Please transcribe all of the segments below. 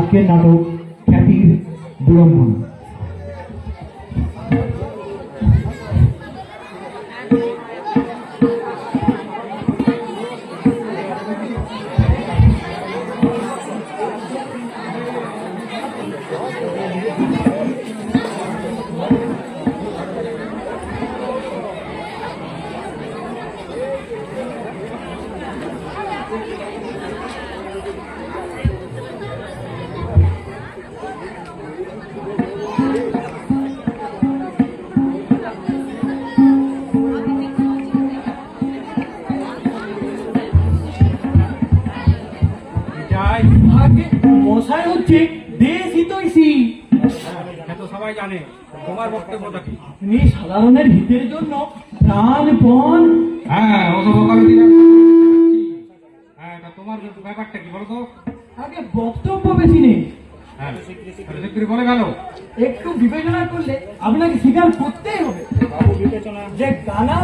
আজকের নাটক খ্যাতির বিড়ম্বনা। মশাই হচ্ছে দেশ হিতৈষী। সবাই জানে, তোমার বক্তব্যটা কি? আপনি সাধারণের হিতের জন্য প্রাণপণ। হ্যাঁ, তোমার ব্যাপারটা কি বলো তো? আগে বক্তব্য বেশি নেই, হ্যাঁ বলে গেল। একটু বিবেচনা করলে আপনাকে স্বীকার করতেই হবে যে গানা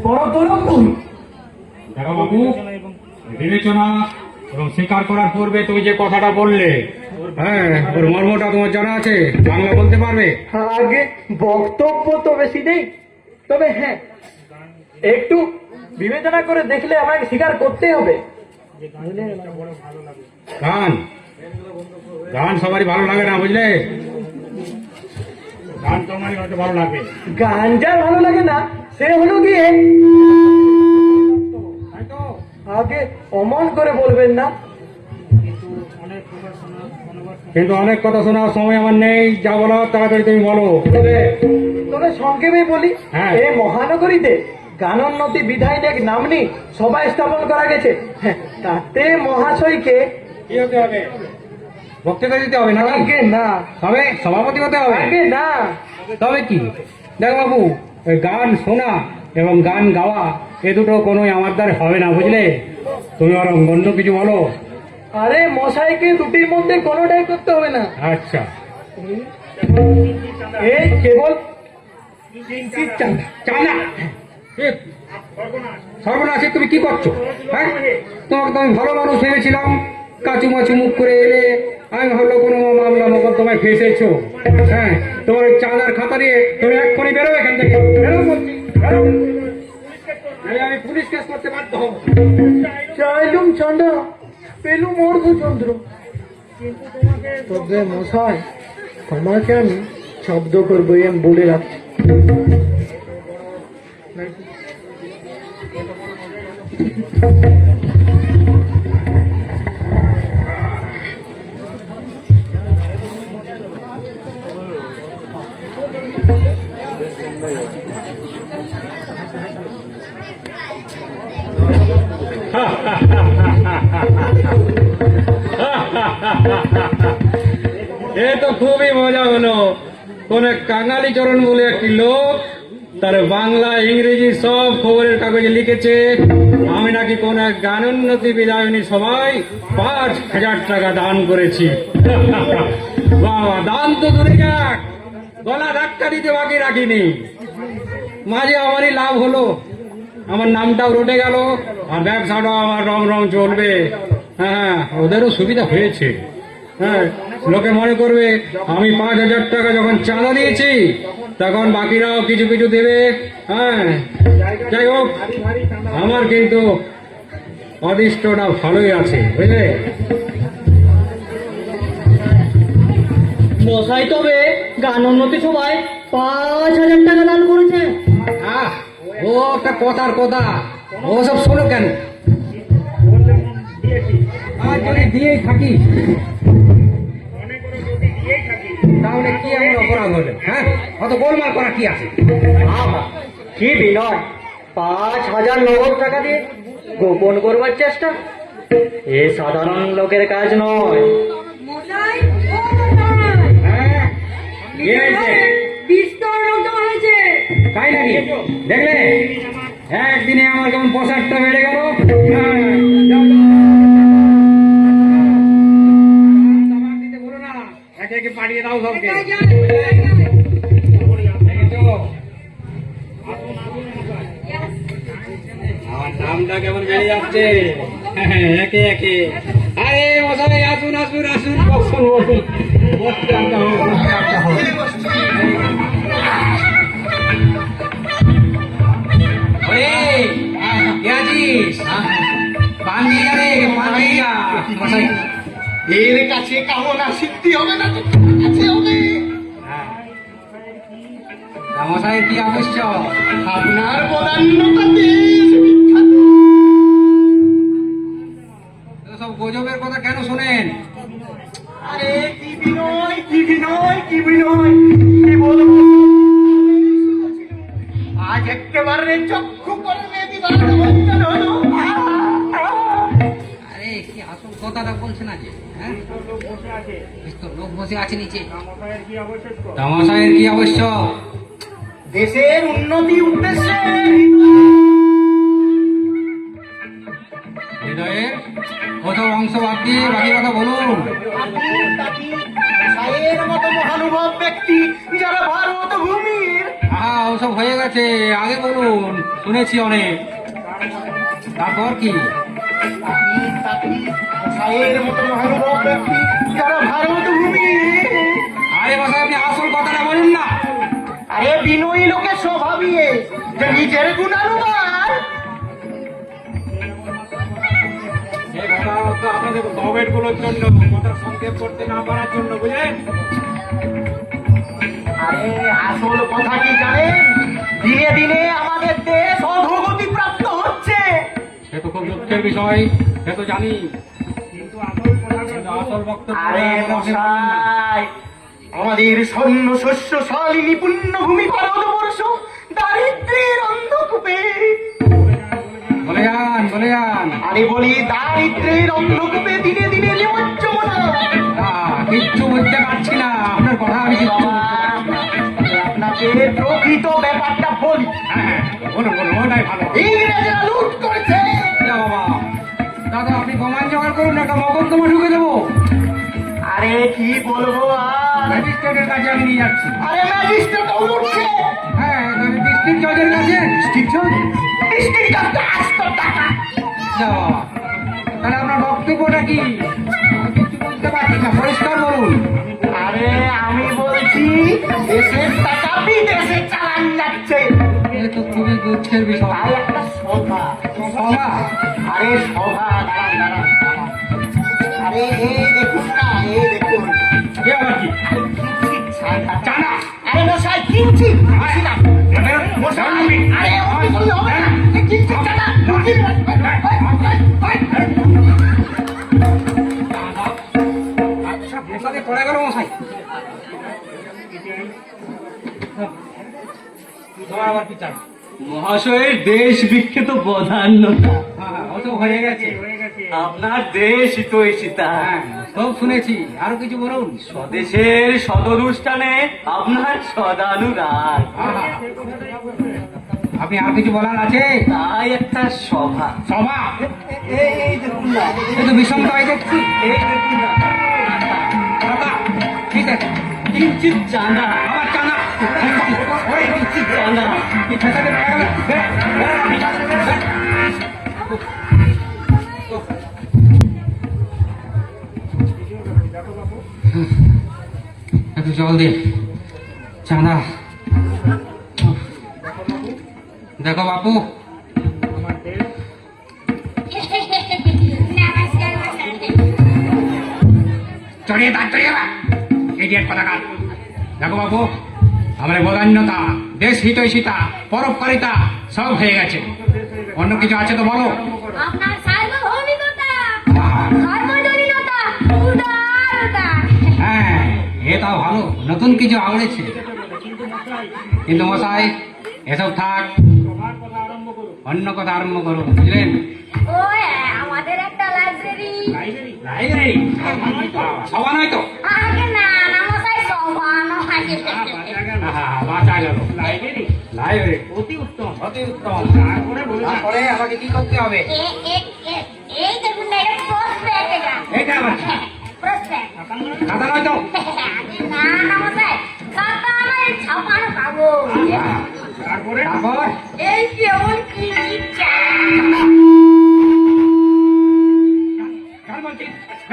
বড়তর বই। দেখো বাবু, বিবেচনা এবং স্বীকার করার পূর্বে তুমি যে কথাটা বললে, হ্যাঁ, ওর মর্মটা তোমার জানা আছে? বাংলা বলতে পারবে? আগে বক্তব্য তো বেশি নেই, তবে হ্যাঁ একটু বিবেচনা করে দেখলে আমাকে স্বীকার করতেই হবে। গান গান সবারই ভালো লাগে না, বুঝলে? গান তোমারই হয়তো ভালো লাগবে। গান যার ভালো লাগে না সে হলো গিয়ে আগে অমন করে বলবেন না। কিন্তু অনেক কথা শোনার সময় আমার নেই, যা বলো তাড়াতাড়ি তুমি বলো। তবে সংক্ষেপে বলি, হ্যাঁ। এই মহানগরীতে গানোন্নতি বিধায়ক এক নামনি সবাই স্থাপন করা গেছে। হ্যাঁ, তাতে মহাশয়কে কি হতে হবে? বক্তৃতা দিতে হবে না? আগে না, তবে সভাপতি হতে হবে? আগে না। তবে কি? দেখো বাবু, গান শোনা এবং গান গাওয়া এ দুটো কোনোই আমার দ্বারা হবে না, বুঝলে? তুমি বরং অন্য কিছু বলো। আরে মশাইকে দুটির মধ্যে কোনোটাই করতে হবে না। আচ্ছা, এই কেবল চানা সর্বনাশে তুমি কি করছো? হ্যাঁ, তোমাকে তো আমি ভালো মানুষ ভেবেছিলাম, কাচু মাচু মুখ করে এলে আমি ভাবলো কোনো মামলা মোকদ্দমায় ফেসেছো। হ্যাঁ, তোমার ওই চাঁদার খাতা নিয়ে তুমি এক্ষুনি বেরো এখান থেকে, বেরো বলছি, বেরো। আমি পুলিশ কেস করতে বাধ্য হবো। চাইলুম চাঁদা পেলুম অর্ধচন্দ্র, তবে মশাই তোমাকে আমি শব্দ করবো আমি বলে রাখছি। এ তো খুবই মজা হলো। কোন এক কাঙালি চরণ বলে একটি লোক তার বাংলা ইংরেজি সব খবরের কাগজে লিখেছে আমি নাকি কোন এক গানোন্নতি বিধায়নী সবাই 5,000 টাকা দান করেছি। বাবা, দান তো দূরে যাক, গলা ধাক্কা দিতে বাকি রাখিনি। মাঝে আমারই লাভ হলো, আমার নামটাও রটে গেল আর ব্যবসাটাও আমার রং রং চলবে। হ্যাঁ, ওদেরও সুবিধা হয়েছে। হ্যাঁ, লোকে মনে করবে আমি 5,000 টাকা যখন চাঁদা দিয়েছি তখন বাকিরাও কিছু কিছু দেবে। হ্যাঁ, যাই হোক, আমার কিন্তু অদৃষ্টটা ভালোই আছে, বুঝলে? মশাই তবে গানোন্নতি সবাই 5,000 টাকা দান করেছে। ও একটা কথার কথা, ওসব শোনো কেন? আর যদি দিয়েই থাকি তাহলে কি এমন অপরাধ হলো? হ্যাঁ, অত গোলমাল করা কি আছে? কি বিনয়, 5,000 নগদ টাকা দিয়ে গোপন করবার চেষ্টা, এ সাধারণ লোকের কাজ নয়। মশাই, ও মশাই, হ্যাঁ, কি হয়েছে? বিস্তর রক্ত হয়েছে। তাই নাকি? দেখলে একদিনে আমার কেমন প্রসাদটা বেড়ে গেল। হ্যাঁ, যাও, যাও। দাবার দিতে বলো না, একে একে পাঠিয়ে দাও সবকে। একাই যান, একাই যান। দেখেছো? আমার নামটা কেমন বেড়ে যাচ্ছে। হ্যাঁ, একে একে। আরে মশাই মশাই আসুন আসুন আসুন, বসুন বসুন, বসতে আনতে হবে, বসতে আনতে হবে। ওরে, কে আছিস? পান দিয়ে যা রে, পান দিয়ে যা। মশাই, এর কাছে কামনা সিদ্ধি হবে না তো কার কাছে হবে? তা মশাইয়ের কি আবশ্যক? আপনার বদান্যতা দেশ বিখ্যাত। সব গজবের কথা কেন শোনেন? আরে কি বিনয়, কি বিনয়, কি বিনয়, কি বলবো? আজ একেবারে চক্ষু করবে দিবার বঞ্চন হলো। আরে কি আসল কথাটা বলছে না যে, হ্যাঁ? বেশ তো লোক বসে আছে নিচে। তা মশাইয়ের কি আবশ্যক? দেশের উন্নতি উদ্দেশ্যে হৃদয়ে কত অংশ বাদ দিয়ে বাকি কথা বলুন। সায়ের মতো মহানুভব ব্যক্তি যারা ভারত ভূমির ওসব হয়ে গেছে, আগে বলুন, শুনেছি অনেক। তারপর কি? সায়ের মতো মহানুভব ব্যক্তি যারা ভারত ভূমির আরে মশাই, আপনি আসল কথাটা বলুন না। আরে বিনয়ী লোকের স্বভাবিয়ে যে নিজের গুণানুমান এই কথা তো আপনাদের গভর্নমেন্ট গুলোর জন্য, কথা সংক্ষেপ করতে না পারার জন্য, বুঝলেন? আরে আসল কথা কি জানেন? দিনে দিনে আমাদের দেশ অধোগতি প্রাপ্ত হচ্ছে। সে তো খুব দুঃখের বিষয়, সে তো জানি, কিন্তু আসল বক্তব্য আরে মশাই, আমাদের স্বর্ণ শস্য শালিনী পুণ্যভূমি ভারতবর্ষ দারিদ্র্যের অন্ধকূপে। বলে যান, বলে যান। আরে বলি দারিদ্র্যের অন্ধকূপে দিনে দিনে নিমজ্জনা। কিচ্ছু বুঝতে পারছি না, আপনার কথা আমি কিচ্ছু বুঝতে পারছি না। আপনাকে প্রকৃত ব্যাপারটা বলি। হ্যাঁ, বলুন বলুন, ওটাই ভালো। ইংরেজরা লুট করেছে। যা বাবা, দাদা আপনি প্রমাণ জোগাড় করুন, একটা মকদ্দমা ঢুকে দেবো। আরে কি বলবো আর? ম্যাজিস্ট্রেটের কাছে আমি নিয়ে যাচ্ছি। আরে ম্যাজিস্ট্রেটও লুটছে। হ্যাঁ, ডিস্ট্রিক্ট জজের কাছে। ডিস্ট্রিক্ট জাজটা 800 টাকা। যা বাবা, তাহলে আপনার বক্তব্যটা কি? আমি কিছু বুঝতে পারছি না, পরিষ্কার বলুন। আরে আমি বলছি দেশের টাকা বিদেশে চালান যাচ্ছে। এ তো খুবই দুঃখের বিষয়। তাই একটা সভা। বাবা, আরে সভা, দাঁড়ান দাঁড়ান দাঁড়ান। আরে এই দেখুন না, এই দেখুন। এ আবার কি? চানা। আরে মশাই কিনছি না। মশাই আরে ওই বললে হবে না। কিনছি চানা। আচ্ছা, বেসাতে পড়ে গেল মশাই। তোমার আবার কি চাই? মহাশয়ের দেশ বিখ্যাত বধান্যতা, হ্যাঁ, ও তো হয়ে গেছে। আপনার দেশ হিতৈষিতা, হ্যাঁ, সব শুনেছি, আরো কিছু বলুন। স্বদেশের সদরুষ্ঠানে আপনার সদানুরাগ, আহা, আপনি আর কিছু বলার আছে? তাই একটা সভা। সভা, এই দেখুন না, এ তো ভীষণ তাই দেখছি। এই দেখুন না, দাদা, ঠিক আছে, কিঞ্চিত চাঁদা, আমার চানা। ওই কিঞ্চিত চাঁদা। এই ফেসাতে পড়ে গেল। একটু জল দিন, চাঁদা। দেখো বাপু, চড়িয়ে তার চড়িয়ে এডিয়েট কথাকার। দেখো বাবু, আমার বদান্যতা, দেশ হিতৈষিতা, পরোপকারিতা সব হয়ে গেছে। অন্য কিছু আছে তো বলো। আপনার সার্বভৌমিকতা, আহা, সার্বজনীনতা, উদারতা। হ্যাঁ, এটাও ভালো, নতুন কিছু আওড়েছে। কিন্তু মশাই, এসব থাক, অন্য কথা আরম্ভ করুন, বুঝলেন? ওই আমাদের একটা লাইব্রেরি। লাইব্রেরি সভা নয় তো? আগে না না মশাই সভা নয়। আহা, বাঁচা গেল। লাইব্রেরি, লাইব্রেরি অতি উত্তম, অতি উত্তম। তারপরে আমাকে কি করতে হবে? এই দেখুন না, এটা প্রসপেক্ট। এইটা আবার কি? প্রসপেক্ট। খাতা নয় তো? না না মশাই, খাতা আমার ছাপানো কাগজ। আহা, তারপর এই কেমন কি কার বলছি? কি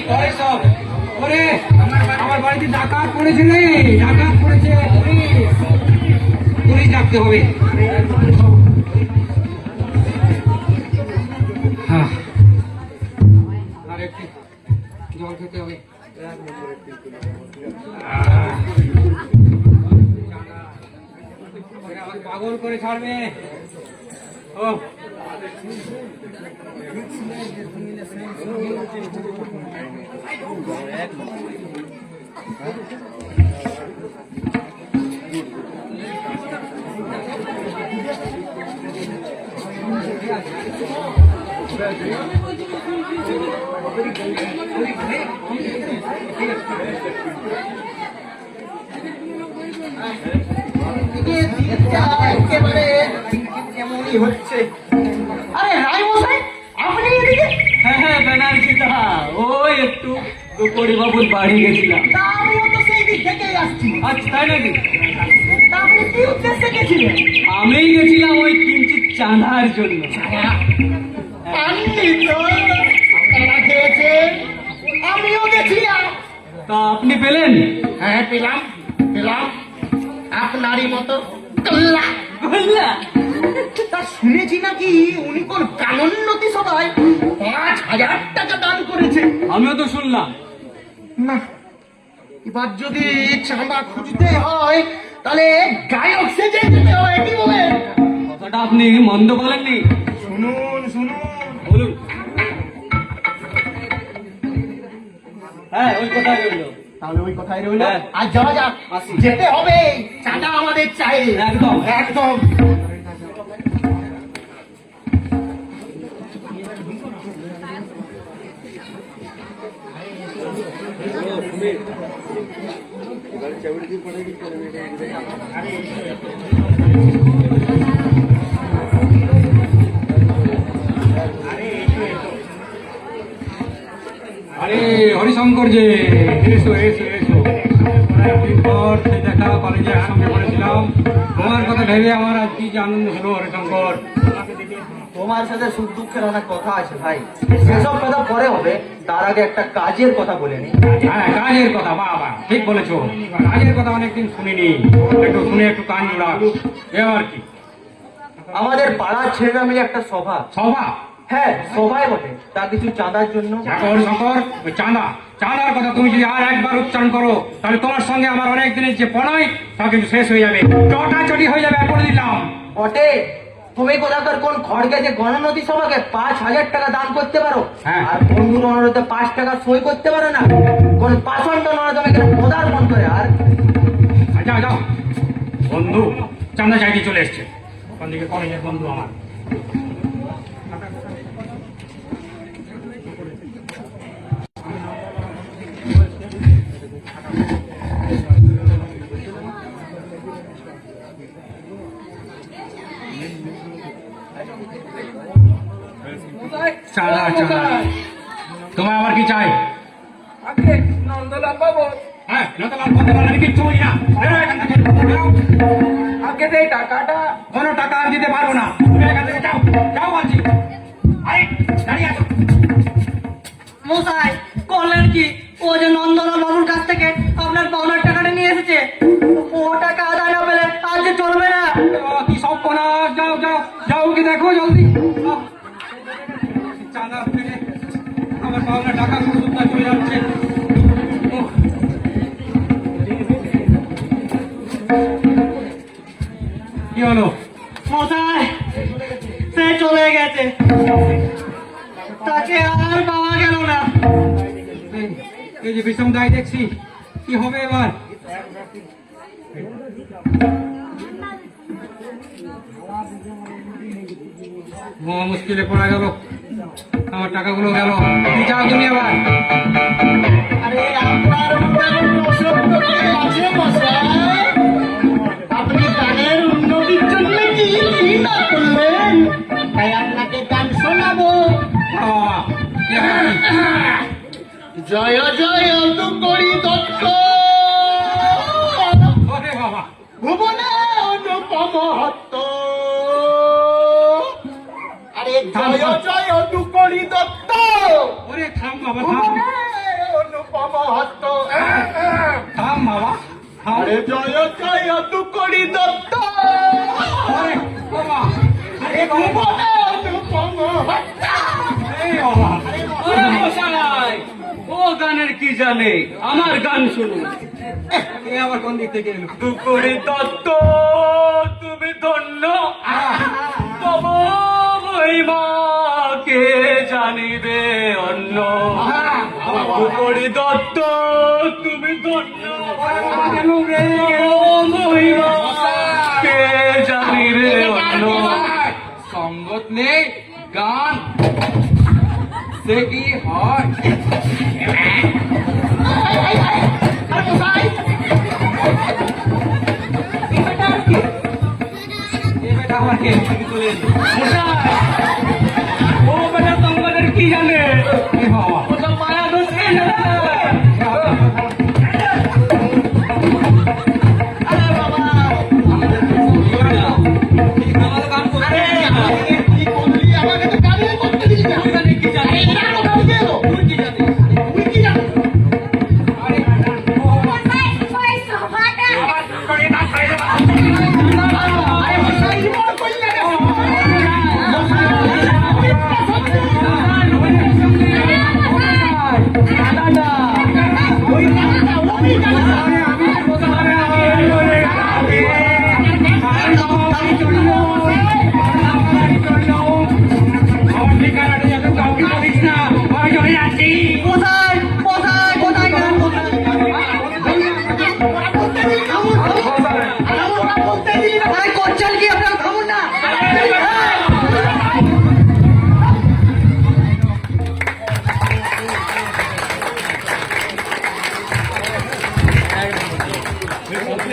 করে সব? ওরে আমার বাড়িতে ডাকাত পড়েছে রে, ডাকাত পড়েছে, পুলিশ ডাকতে হবে। হ্যাঁ, আর একটু জল খেতে হবে। আমাকে পাগল করে ছাড়বে। ও একেবারে এমনই হচ্ছে। আরে রায় মশাই, আপনি এদিকে? হ্যাঁ বেনারসি দা, ওই একটু পরিবাবুর বাড়ি গেছিলাম। তা আমিও তো সেই দিক থেকেই আসছি। আচ্ছা তাই নাকি? তা আপনি কি উদ্দেশ্যে গেছিলেন? আমি গেছিলাম ওই কিঞ্চিত চাঁদার জন্য। পাননি তো? আপনারা খেয়েছেন, আমিও গেছিলাম। তা আপনি পেলেন? হ্যাঁ পেলাম, পেলাম আপনারই মতো কল্লা। বললা? তা শুনেছি নাকি উনি কোন কানোন্নতি সভায় 5,000 টাকা দান করেছে। আমিও তো শুনলাম। না, এবার যদি চাঁদা খুঁজতে হয় তাহলে গায়ক সেজে যেতে হয়, কি বলেন? কথাটা আপনি মন্দ বলেননি। শুনুন শুনুন, বলুন। হ্যাঁ ওই কথাই রইলো। তাহলে ওই কথাই রইল। হ্যাঁ। আর যাওয়া যাক, আসি। যেতে হবে, চাঁদা আমাদের চাই। একদম। একদম। আরে হরিশঙ্কর যে, এসো এসো এসো। অনেকদিন পর সেই দেখা, কলেজে একসঙ্গে পড়েছিলাম। তোমার কথা ভেবে আমার আজ কি যে আনন্দ হলো হরিশঙ্কর। তোমার সাথে সুখ দুঃখের অনেক কথা আছে ভাই, সেসব কথা পরে হবে। তার আগে একটা কাজের কথা বলে নি। হ্যাঁ কাজের কথা, বাবা ঠিক বলেছো। কাজের কথা অনেকদিন শুনিনি, একটু শুনে একটু কান জোড়া। এবার কি? আমাদের পাড়ার ছেলেরা মিলে একটা সভা। সভা? হ্যাঁ সভায় বটে, তা কিছু চাঁদার জন্য। দেখো হরিশঙ্কর, ওই চাঁদা, চাঁদার কথা তুমি যদি আর একবার উচ্চারণ করো তাহলে তোমার সঙ্গে আমার অনেক দিনের যে প্রণয় তা কিন্তু শেষ হয়ে যাবে, চটাচটি হয়ে যাবে, বলে দিলাম। বটে, তুমি কোথাকার কোন খড়গে যে গণনদী সভাকে 5,000 টাকা দান করতে পারো, হ্যাঁ। আর বন্ধুর অনুরোধে 5 টাকা সই করতে পারো না? কোন পাষণ্ড নয় তোমাকে পদার্পণ করে। আর যাও যাও, বন্ধু চাঁদা চাইতে চলে এসছে, ওখান থেকে কলেজের বন্ধু আমার। চাঁদা চাঁদা, তোমার আবার কি চাই? নন্দলাল বাবু, হ্যাঁ নতলাল বলতে পারলে আমি কিচ্ছু বলি না। বেরো এখান থেকে, বেরো। আগে সেই টাকাটা কোনো টাকা আর দিতে পারবো না, তুমি এখান থেকে যাও, যাও বলছি। আরে দাঁড়িয়ে আছো। মশাই করলেন কি? ও যে নন্দলাল বাবুর কাছ থেকে আপনার পাওনার টাকাটা নিয়ে এসেছে, ও টাকা আদায় না পেলে আজ যে চলবে না। কি সব কোনা, যাও যাও যাও, কি দেখো জলদি। চাঁদা ফেলে আমার পাওনা টাকা সুদটা চলে যাচ্ছে। উফ। কি হলো? মশাই সে চলে গেছে, তাকে আর পাওয়া গেল না। এই যে বিষম দায় দেখছি, কি হবে এবার? মহা মুশকিলে পড়া গেল, আমার টাকাগুলো গেল। কি চাও তুমি আবার? আরে আপনার অসত্য কি আছে মশাই? আপনি গানের উন্নতির জন্য কি না করলেন, তাই আপনাকে গান শোনাবো। বাবা, কি আবার? জয় জয় করি দত্ত, ওরে বাবা, ভুবনে অনুপম হত্ত। জয় জয় দুকড়ি দত্ত ওরে থাম বাবা থাম অনুপম হস্ত থাম বাবা থাম আরে জয় জয় দুকড়ি দত্ত ওরে বাবা আরে ভুবনে অনুপম হস্ত এই বাবা ওরে মশাই, ও গানের কি জানে, আমার গান শুনুন। এ আবার কোন দিক থেকে এলো দুপুরি দত্ত তুমি ধন্য, তব মহিমাকে জানিবে অন্য। দুপুরি দত্ত তুমি ধন্য, তব মহিমাকে জানিবে অন্য। সঙ্গত নেই, গান সে কি হয়? আরে মশাই মশাই, ও বেটা তোমাদের কি জানে, এ বাবা ও তো মায়া দোষ কি জানে। আরে কি করলি আমাকে তো গাড়ি করতে দিলি না কি জানে, এটা কথা বলছো তুই কি জানিস? তুই কি জানো মশাই, ওই সোফাটা আরে মশাই রিপোর্ট করলি না কোথায় কোথায় কোথায় গেলেন কোথায়? ওরা বলতে দিলি না ওরা বলতে দিলি না আরে করছেন কি আপনার?